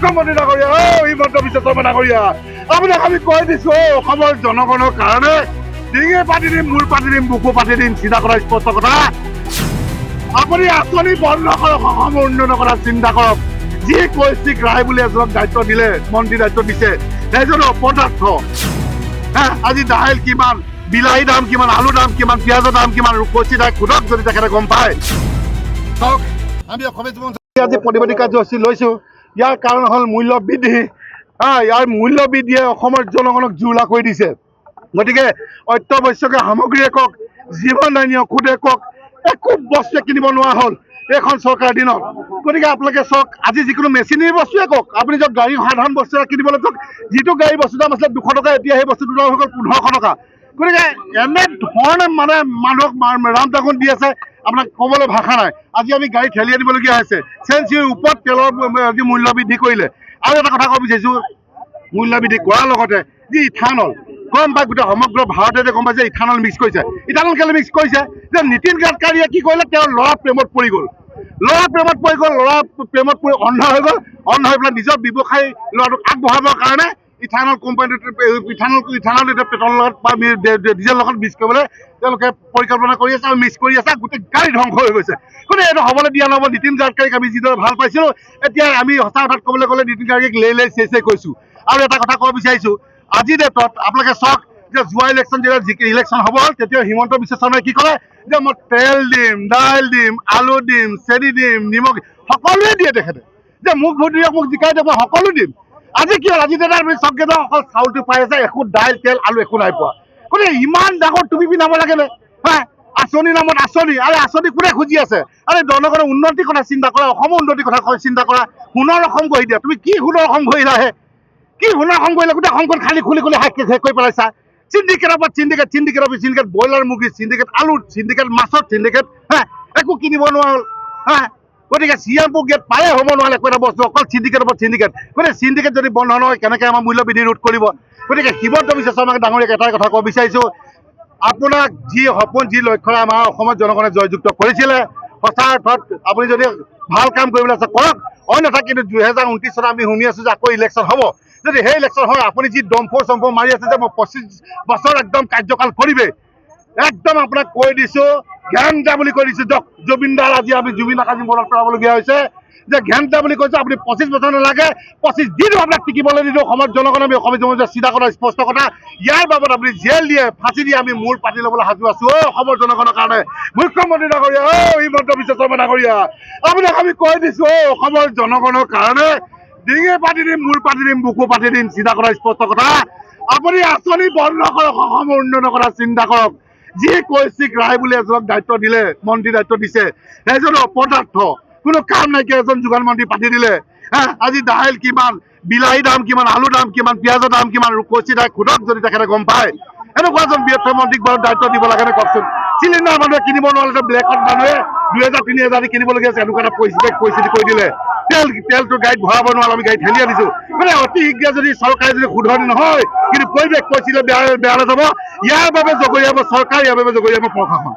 মুখ্যমন্ত্ৰী ডাঙৰীয়া হিমন্ত বিশ্ব শৰ্মা ডাঙৰীয়া আপোনাক আমি কৈ দিছো অসমৰ জনগণৰ কাৰণে ডিঙি পাতি দিম, মূৰ পাতি দিম, বুকু পাতি দিম, চিন্তা কৰা স্পষ্ট কথা। আপুনি আঁচনি বন্ধ কৰক, অসম উন্নয়ন কৰা চিন্তা কৰক। যি কৈছিক ৰায় বুলি এজনক দায়িত্ব দিলে, মন্ত্ৰী দায়িত্ব দিছে, সেইজন অপদাৰ্থ। আজি দাইল কিমান, বিলাহী দাম কিমান, আলু দাম কিমান, পিঁয়াজৰ দাম কিমান, ৰূপচী দাই খুদক যদি তেখেতে গম পায়। চাওক, আমি অসমীয়া আজি প্ৰতিবাদী কাৰ্যসূচী লৈছো। ইয়াৰ কাৰণ হ'ল মূল্য বৃদ্ধি। ইয়াৰ মূল্য বৃদ্ধিয়ে অসমৰ জনগণক জুৰুলা কৰি দিছে। গতিকে অত্যাৱশ্যকীয় সামগ্ৰীয়ে কওক, জীৱনদায়িনী ঔষধে কওক, একো বস্তুৱে কিনিব নোৱাৰা হ'ল এইখন চৰকাৰৰ দিনত। গতিকে আপোনালোকে চাওক, আজি যিকোনো মেচিনেৰী বস্তুৱে কওক, আপুনি য'ত গাড়ী সাধাৰণ বস্তু এটা কিনিবলৈ চাওক, যিটো গাড়ী বস্তুৰ দাম আছিলে 200 টকা, এতিয়া সেই বস্তুটোৰ দাম হৈ গ'ল 1500 টকা। গতিকে এনেধৰণে মানুহক ৰাম টাগুন দি আছে, আপোনাক ক'বলৈ ভাষা নাই। আজি আমি গাড়ী ঠেলিয়াই দিবলগীয়া হৈছে। চেঞ্চিৰ ওপৰত তেলৰ আজি মূল্য বৃদ্ধি কৰিলে। আৰু এটা কথা ক'ব বিচাৰিছোঁ, মূল্য বৃদ্ধি কৰাৰ লগতে যি ইথানল, গম পাই গোটেই সমগ্ৰ ভাৰততে গম পাইছে ইথানল মিক্স কৰিছে। ইথানল কেলৈ মিক্স কৰিছে? যে নীতিন গাডকাৰীয়ে কি কৰিলে, তেওঁৰ ল'ৰা প্ৰেমত পৰি গ'ল। ল'ৰা প্ৰেমত পৰি অন্ধ হৈ গ'ল। অন্ধ হৈ পেলাই নিজৰ ব্যৱসায়ী ল'ৰাটোক আগবঢ়াবৰ কাৰণে ইথানল কোম্পানীটোত ইথানল এতিয়া পেট্ৰলৰ লগত বা ডিজেলৰ লগত মিক্স কৰিবলৈ তেওঁলোকে পৰিকল্পনা কৰি আছে আৰু মিক্স কৰি আছে। গোটেই গাড়ী ধ্বংস হৈ গৈছে। গতিকে এইটো হ'বলৈ দিয়া নহ'ব। নীতিন গাডকাৰীক আমি যিদৰে ভাল পাইছিলোঁ, এতিয়া আমি সঁচা কথাত ক'বলৈ গ'লে নীতিন গাডকাৰীক লেই চেই কৈছোঁ। আৰু এটা কথা ক'ব বিচাৰিছোঁ, আজিৰ ডেটত আপোনালোকে চাওক যে যোৱা ইলেকশ্যন যেতিয়া ইলেকশ্যন হ'ব, তেতিয়া হিমন্ত বিশ্ব শৰ্মাই কি কৰে যে মই তেল দিম, দাইল দিম, আলু দিম, চেনি দিম, নিমখ সকলোৱে দিয়ে তেখেতে। যে মোক ভোট দিয়ক, মোক জিকাই দিয়ক, মই সকলো দিম। আজি কি হ'ল, আজি দাদা আপুনি চাওক কেইটা অকল চাউলটো পাই আছে, একো দাইল তেল আলু একো নাই পোৱা। গতিকে ইমান ডাঙৰ টুপি পিন্ধাব লাগেনে? আঁচনিৰ নামত আঁচনি, আৰু আঁচনি কোনে খুজি আছে? আৰে জনগণৰ উন্নতিৰ কথা চিন্তা কৰা, অসমৰ উন্নতিৰ কথা চিন্তা কৰা। সোণৰ অসম গঢ়ি দিয়া। তুমি কি সোণৰ অসম গঢ়িলাহে? কি সোণৰ অসম গঢ়িলা? গোটেই অসমখন খালি খুলি শেষ কৰি পেলাইছা। চিণ্ডিকেটৰ পৰা চিণ্ডিকেট, ব্ৰইলাৰ মুৰ্গী চিণ্ডিকেট, আলুৰ চিণ্ডিকেট, মাছৰ চিণ্ডিকেট, একো কিনিব নোৱাৰা হ'ল। গতিকে চিএমপুৰ গেট পাৰে হ'ব নোৱাৰে একো এটা বস্তু, অকল চিণ্ডিকেটৰ পৰা চিণ্ডিকেট। গতিকে চিণ্ডিকেট যদি বন্ধ নহয়, কেনেকৈ আমাৰ মূল্য বৃদ্ধি ৰোধ কৰিব? গতিকে হিমন্ত বিশ্ব শৰ্মাক ডাঙৰীয়াক এটাই কথা ক'ব বিচাৰিছোঁ, আপোনাক যি সপোন, যি লক্ষ্যৰে আমাৰ অসমৰ জনগণে জয়যুক্ত কৰিছিলে, সঁচা অৰ্থত আপুনি যদি ভাল কাম কৰিবলৈ আছে কৰক। অন্যথা কিন্তু 2029 চনত আমি শুনি আছোঁ যে আকৌ ইলেকশ্যন হ'ব। যদি সেই ইলেকশ্যন হয়, আপুনি যি দম্ফৰ মাৰি আছে যে মই 25 বছৰ একদম কাৰ্যকাল কৰিমেই, একদম আপোনাক কৈ দিছোঁ, ঘেণ্টা বুলি কৈ দিছোঁ। জুবিনদাৰ আজি আমি জুবিনদাক আজি মনত পেলাবলগীয়া হৈছে যে ঘেণ্টা বুলি কৈছে। আপুনি 25 বছৰ নালাগে, 25 দিনো আপোনাক টিকিবলৈ নিদিওঁ। অসমৰ জনগণে আমি অসমীয়া জনগণে চিন্তা কৰা স্পষ্ট কথা। ইয়াৰ বাবদ আপুনি জেল দিয়ে, ফাঁচি দিয়ে, আমি মূৰ পাতি ল'বলৈ সাজু আছোঁ অসমৰ জনগণৰ কাৰণে। মুখ্যমন্ত্ৰী ডাঙৰীয়া হিমন্ত বিশ্ব শৰ্মা ডাঙৰীয়া আপোনাক আমি কৈ দিছোঁ অসমৰ জনগণৰ কাৰণে ডিঙি পাতি দিম, মূৰ পাতি দিম, বুকু পাতি দিম, চিন্তা কৰা স্পষ্ট কথা। আপুনি আঁচনি বন্ধ কৰক, অসমৰ উন্নয়ন কৰা চিন্তা কৰক। যি কৈছিক ৰায় বুলি এজনক দায়িত্ব দিলে, মন্ত্ৰী দায়িত্ব দিছে, সেইজন অপদাৰ্থ। কোনো কাম নাইকিয়া এজন যোগান মন্ত্ৰী পাতি দিলে। আজি দাইল কিমান, বিলাহী দাম কিমান, আলু দাম কিমান, পিঁয়াজৰ দাম কিমান, ৰূপচী দাই খুদক যদি তেখেতে গম পায়। এনেকুৱা এজন বৃহত্তৰ মন্ত্ৰীক বাৰু দায়িত্ব দিব লাগে নে কওকচোন? চিলিণ্ডাৰ মানুহে কিনিব নোৱাৰিলে ব্লেকত মানুহে 2000-3000 দি কিনিবলগীয়া আছে। এনেকুৱা এটা পৰিস্থিতি কৰি দিলে। তেলটো গাড়ীত ভৰাব নোৱাৰো, আমি গাড়ী ঠেলিয়াই দিছোঁ। মানে অতি শীঘ্ৰে যদি চৰকাৰে যদি শুধৰণি নহয়, কিন্তু পৰিৱেশ পৰিস্থিতি বেয়া যাব। ইয়াৰ বাবে জগৰীয়াব চৰকাৰ, ইয়াৰ বাবে জগৰীয়াব প্ৰশাসন।